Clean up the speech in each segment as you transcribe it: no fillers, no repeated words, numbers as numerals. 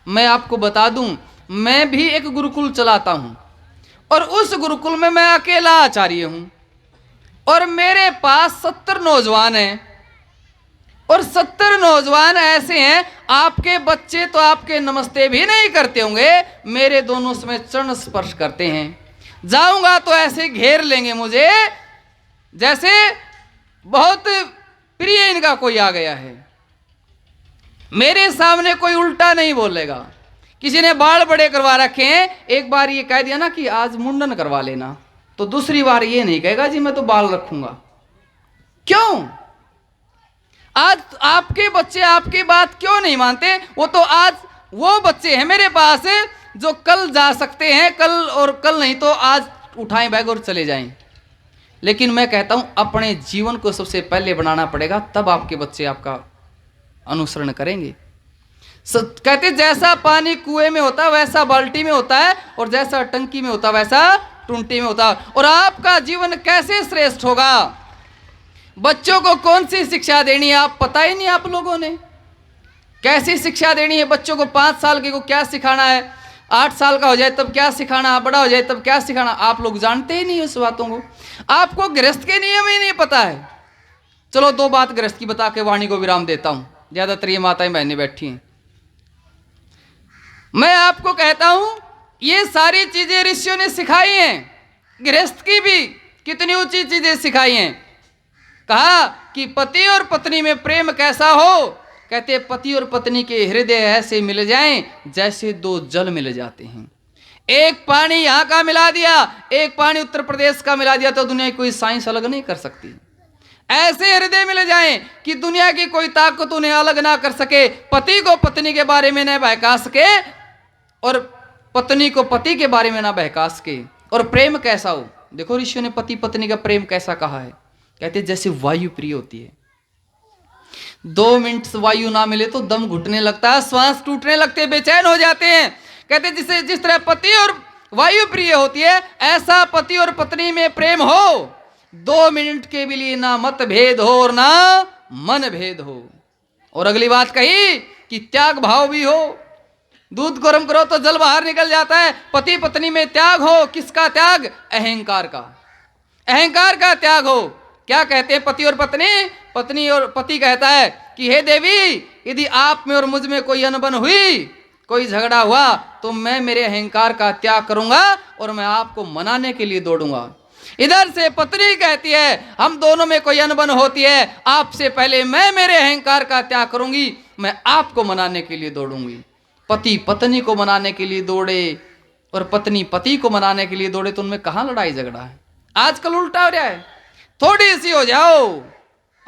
मैं आपको बता दूं, मैं भी एक गुरुकुल चलाता हूं और उस गुरुकुल में मैं अकेला आचार्य हूं और मेरे पास 70 नौजवान हैं और 70 नौजवान ऐसे हैं, आपके बच्चे तो आपके नमस्ते भी नहीं करते होंगे, मेरे दोनों समय चरण स्पर्श करते हैं। जाऊंगा तो ऐसे घेर लेंगे मुझे जैसे बहुत प्रिय इनका कोई आ गया है। मेरे सामने कोई उल्टा नहीं बोलेगा। किसी ने बाल बड़े करवा रखे हैं, एक बार ये कह दिया ना कि आज मुंडन करवा लेना, तो दूसरी बार ये नहीं कहेगा जी मैं तो बाल रखूंगा। क्यों? आज आपके बच्चे आपकी बात क्यों नहीं मानते? वो तो आज वो बच्चे हैं मेरे पास जो कल जा सकते हैं, कल और कल नहीं तो आज उठाएं बैग और चले जाएं। लेकिन मैं कहता हूं अपने जीवन को सबसे पहले बनाना पड़ेगा, तब आपके बच्चे आपका अनुसरण करेंगे। कहते जैसा पानी कुएं में होता वैसा बाल्टी में होता है और जैसा टंकी में होता वैसा टुंटी में होता। और आपका जीवन कैसे श्रेष्ठ होगा? बच्चों को कौन सी शिक्षा देनी है आप पता ही नहीं आप लोगों ने। कैसी शिक्षा देनी है बच्चों को? 5 साल के को क्या सिखाना है, 8 साल का हो जाए तब क्या सिखाना, बड़ा हो जाए तब क्या सिखाना, आप लोग जानते ही नहीं उस बातों को। आपको गृहस्थ के नियम ही नहीं पता है। चलो 2 बात गृहस्थ की बता के वाणी को विराम देता हूं, ज्यादातर ये माताएं बहनें बैठी हैं। मैं आपको कहता हूं ये सारी चीजें ऋषियों ने सिखाई हैं, गृहस्थ की भी कितनी ऊंची चीजें सिखाई हैं। कहा कि पति और पत्नी में प्रेम कैसा हो? कहते पति और पत्नी के हृदय ऐसे मिल जाएं जैसे 2 जल मिल जाते हैं। एक पानी यहां का मिला दिया, एक पानी उत्तर प्रदेश का मिला दिया तो दुनिया की कोई साइंस अलग नहीं कर सकती। ऐसे हृदय मिल जाएं कि दुनिया की कोई ताकत उन्हें अलग ना कर सके, पति को पत्नी के बारे में न बहका सके और पत्नी को पति के बारे में ना बहका सके। और प्रेम कैसा हो? देखो ऋषियों ने पति पत्नी का प्रेम कैसा कहा है। कहते जैसे वायु प्रिय होती है, 2 मिनट वायु ना मिले तो दम घुटने लगता है, श्वास टूटने लगते, बेचैन हो जाते हैं। कहते जिस तरह पति और वायु प्रिय होती है ऐसा पति और पत्नी में प्रेम हो, 2 मिनट के भी लिए ना मतभेद हो और ना मन भेद हो। और अगली बात कही कि त्याग भाव भी हो। दूध गर्म करो तो जल बाहर निकल जाता है। पति पत्नी में त्याग हो। किसका त्याग? अहंकार का। अहंकार का त्याग हो। क्या कहते हैं पति और पत्नी? पत्नी और पति कहता है कि हे देवी, यदि आप में और मुझ में कोई अनबन हुई, कोई झगड़ा हुआ तो मैं मेरे अहंकार का त्याग करूंगा और मैं आपको मनाने के लिए दौड़ूंगा। इधर से पत्नी कहती है हम दोनों में कोई अनबन होती है, आपसे पहले मैं मेरे अहंकार का त्याग करूंगी, मैं आपको मनाने के लिए दौड़ूंगी। पति पत्नी को मनाने के लिए दौड़े और पत्नी पति को मनाने के लिए दौड़े तो उनमें कहां लड़ाई झगड़ा है? आजकल उल्टा हो रहा है। थोड़ी सी हो जाओ,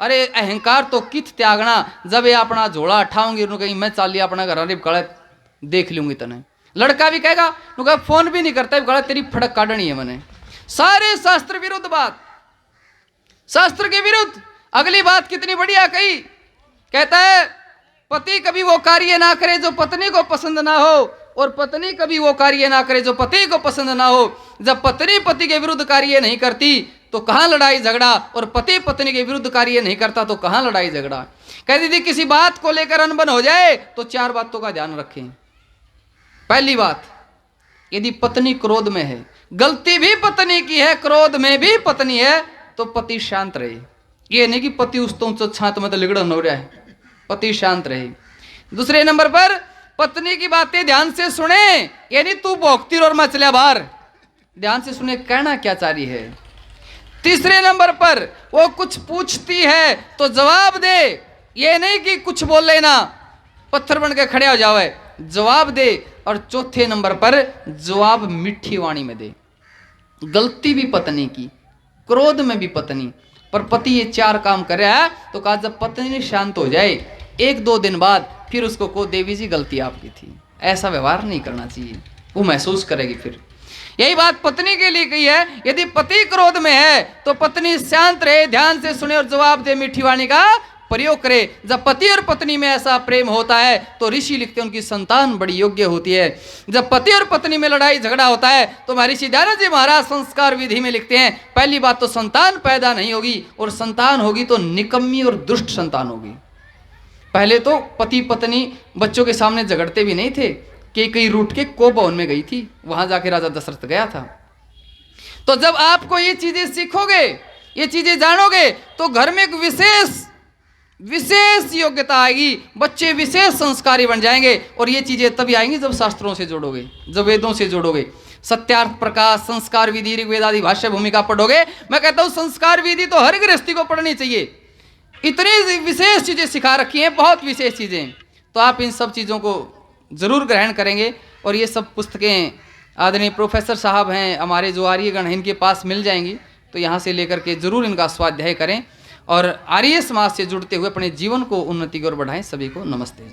अरे अहंकार तो कित त्यागना, जब ये अपना झोला उठाऊंगी उन्होंने कहीं मैं चाली अपना घर गलत देख लूंगी तने। लड़का भी कहेगा उनका फोन भी नहीं करता, गलत तेरी फड़क काटनी है मैंने। सारे शास्त्र विरुद्ध बात, शास्त्र के विरुद्ध। अगली बात कितनी बढ़िया कही, कहता है पति कभी वो कार्य ना करे जो पत्नी को पसंद ना हो और पत्नी कभी वो कार्य ना करे जो पति को पसंद ना हो। जब पत्नी पति के विरुद्ध कार्य नहीं करती तो कहां लड़ाई झगड़ा, और पति पत्नी के विरुद्ध कार्य नहीं करता तो कहां लड़ाई झगड़ा। कहती थी किसी बात को लेकर अनबन हो जाए तो 4 बातों का ध्यान रखें। पहली बात, यदि पत्नी क्रोध में है, गलती भी पत्नी की है, क्रोध में भी पत्नी है, तो पति शांत रहे। ये नहीं कि पति उस तो छात में तो लिगड़न हो रहा है, पति शांत रहे। दूसरे नंबर पर पत्नी की बातें ध्यान से सुने, यानी तू भोगती और मचलिया बाहर, ध्यान से सुने कहना क्या चाह रही है। तीसरे नंबर पर वो कुछ पूछती है तो जवाब दे, ये नहीं कि कुछ बोल लेना पत्थर बन के खड़े हो जावे, जवाब दे। और चौथे नंबर पर जवाब मीठी वाणी में दे। गलती भी पत्नी की, क्रोध में भी पत्नी, पर पति ये 4 काम कर रहा है तो कहा जब पत्नी शांत हो जाए 1-2 दिन बाद फिर उसको को देवी जी गलती आपकी थी, ऐसा व्यवहार नहीं करना चाहिए, वो महसूस करेगी। फिर यही बात पत्नी के लिए कही है, यदि पति क्रोध में है तो पत्नी शांत रहे, ध्यान से सुने और जवाब दे, मीठी वाणी का प्रयोग करे। जब पति और पत्नी में ऐसा प्रेम होता है तो ऋषि लिखते हैं उनकी संतान बड़ी योग्य होती है। जब पति और पत्नी में लड़ाई झगड़ा होता है तो महर्षि दयानंद जी महाराज संस्कार विधि में लिखते हैं पहली बात तो संतान पैदा नहीं होगी, और संतान होगी तो निकम्मी और दुष्ट संतान होगी। पहले तो पति पत्नी बच्चों के सामने झगड़ते भी नहीं थे। कई रूठ के कोपवन में गई थी, वहां जाके राजा दशरथ गया था। तो जब आपको ये चीजें सीखोगे, ये चीजें जानोगे, तो घर में एक विशेष योग्यता आएगी, बच्चे विशेष संस्कारी बन जाएंगे। और ये चीजें तभी आएंगी जब शास्त्रों से जोड़ोगे, जब वेदों से जोड़ोगे। सत्यार्थ प्रकाश, संस्कार विधि, ऋग्वेद आदि भाष्य भूमिका पढ़ोगे। मैं कहता हूं संस्कार विधि तो हर गृहस्थी को पढ़नी चाहिए। इतनी विशेष चीजें सिखा रखी हैं, बहुत विशेष चीजें। तो आप इन सब चीजों को जरूर ग्रहण करेंगे। और ये सब पुस्तकें आदरणीय प्रोफेसर साहब हैं हमारे जो आर्यगण हैं, इनके पास मिल जाएंगी। तो यहाँ से लेकर के जरूर इनका स्वाध्याय करें और आर्य समाज से जुड़ते हुए अपने जीवन को उन्नति की ओर बढ़ाएं। सभी को नमस्ते।